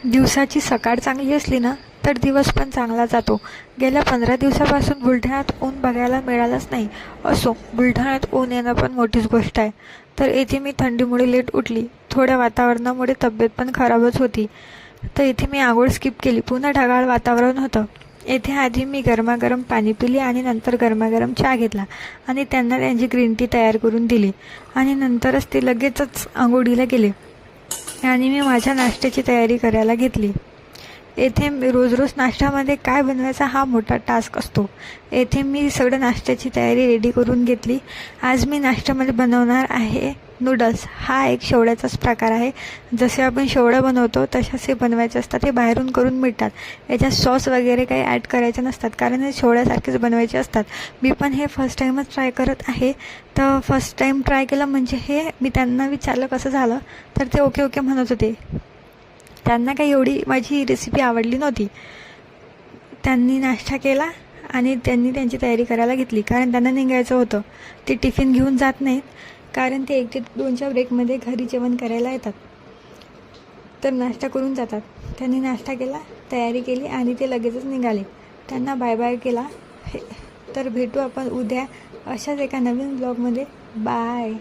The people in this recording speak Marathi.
दिवसाची सकाळ चांगली असली ना तर दिवस पण चांगला जातो. गेल्या 15 दिवसापासून बुलढाण्यात ऊन बघायला मिळालंच नाही. असो, बुलढाण्यात ऊन येणं पण मोठीच गोष्ट आहे. तर इथे मी थंडीमुळे लेट उठली. थोड्या वातावरणामुळे तब्येत पण खराबच होती. तर इथे मी आंघोळ स्किप केली. पुन्हा ढगाळ वातावरण होतं. येथे आधी मी गरमागरम पाणी पिले आणि नंतर गरमागरम चहा घेतला आणि त्यांना त्यांची ग्रीन टी तयार करून दिली आणि नंतरच ते लगेचच आंघोळीला गेले आणि मी माझ्या नाश्त्याची तयारी करायला घेतली. येथे रोज रोज नाश्त्यामध्ये काय बनवायचा हा मोठा टास्क असतो. येथे मी सगळं नाश्त्याची तयारी रेडी करून घेतली. आज मी नाश्त्यामध्ये बनवणार आहे नूडल्स. हा एक शेवड्याचाच प्रकार आहे. जसे आपण शेवड्या बनवतो तशाच हे बनवायचे असतात. हे बाहेरून करून मिळतात. याच्यात सॉस वगैरे काही ॲड करायचे नसतात कारण हे शेवड्यासारखेच बनवायचे असतात. मी पण हे फर्स्ट टाईमच ट्राय करत आहे. तर फर्स्ट टाईम ट्राय केलं म्हणजे हे मी त्यांना विचारलं कसं झालं तर ते ओके ओके म्हणत होते. त्यांना काही एवढी माझी रेसिपी आवडली नव्हती. त्यांनी नाश्ता केला आणि त्यांनी त्यांची तयारी करायला घेतली कारण त्यांना निघायचं होतं. ते टिफिन घेऊन जात नाहीत कारण ते 1 ते 2च्या ब्रेकमध्ये घरी जेवण करायला येतात. तर नाश्ता करून जातात. त्यांनी नाश्ता केला, तयारी केली आणि ते लगेचच निघाले. त्यांना बाय बाय केला. तर भेटू आपण उद्या अशाच एका नवीन ब्लॉगमध्ये. बाय.